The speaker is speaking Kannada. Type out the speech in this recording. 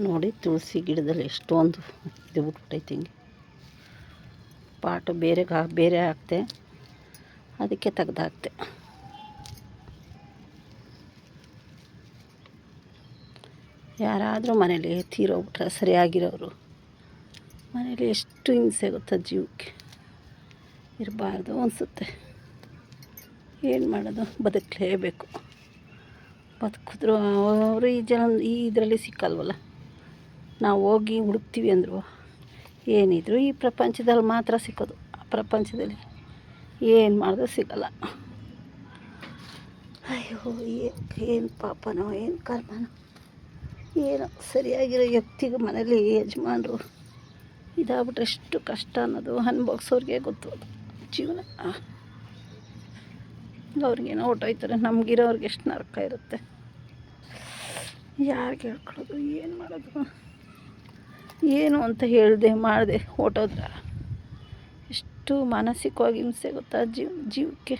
ನೋಡಿ ತುಳಸಿ ಗಿಡದಲ್ಲಿ ಎಷ್ಟೊಂದು ಇದು ಬಿಟ್ಬಿಟ್ಟೈತೆ. ಹಿಂಗೆ ಪಾಟು ಬೇರೆ ಹಾಕ್ತೆ, ಅದಕ್ಕೆ ತೆಗ್ದಾಕ್ತೆ. ಯಾರಾದರೂ ಮನೇಲಿ ತೀರೋಗ್ಬಿಟ್ರೆ ಸರಿಯಾಗಿರೋರು ಮನೇಲಿ ಎಷ್ಟು ಹಿಂಸೆ ಗೊತ್ತಾ, ಜೀವಕ್ಕೆ ಇರಬಾರ್ದು ಅನಿಸುತ್ತೆ. ಏನು ಮಾಡೋದು, ಬದುಕಲೇಬೇಕು. ಬದುಕಿದ್ರು ಅವರು ಈ ಇದರಲ್ಲಿ ಸಿಕ್ಕಲ್ವಲ್ಲ. ನಾವು ಹೋಗಿ ಹುಡುಕ್ತೀವಿ ಅಂದರು ಏನಿದ್ರು ಈ ಪ್ರಪಂಚದಲ್ಲಿ ಮಾತ್ರ ಸಿಕ್ಕೋದು. ಆ ಪ್ರಪಂಚದಲ್ಲಿ ಏನು ಮಾಡಿದ್ರೂ ಸಿಗಲ್ಲ. ಅಯ್ಯೋ, ಏನು ಪಾಪನೋ ಏನು ಕರ್ಮನೋ ಏನೋ. ಸರಿಯಾಗಿರೋ ವ್ಯಕ್ತಿಗೆ ಮನೇಲಿ ಯಜಮಾನರು ಇದಾಗ್ಬಿಟ್ರೆ ಎಷ್ಟು ಕಷ್ಟ ಅನ್ನೋದು ಅನುಭವಿಸೋರಿಗೆ ಗೊತ್ತು. ಅದು ಜೀವನ. ಅವ್ರಿಗೇನೋ ಹೊಟ್ಟೋಯ್ತಾರೆ, ನಮಗಿರೋರ್ಗೆ ಎಷ್ಟು ನರಕ ಇರುತ್ತೆ. ಯಾರಿಗೆ ಹೇಳ್ಕೊಳ್ಳೋದು, ಏನು ಮಾಡೋದು, ಏನು ಅಂತ ಹೇಳಿದೆ ಮಾಡಿದೆ ಹೊಟ್ಟೋದ್ರ ಎಷ್ಟು ಮಾನಸಿಕವಾಗಿ ಹಿಂಸೆ ಗೊತ್ತಾ ಜೀವಕ್ಕೆ.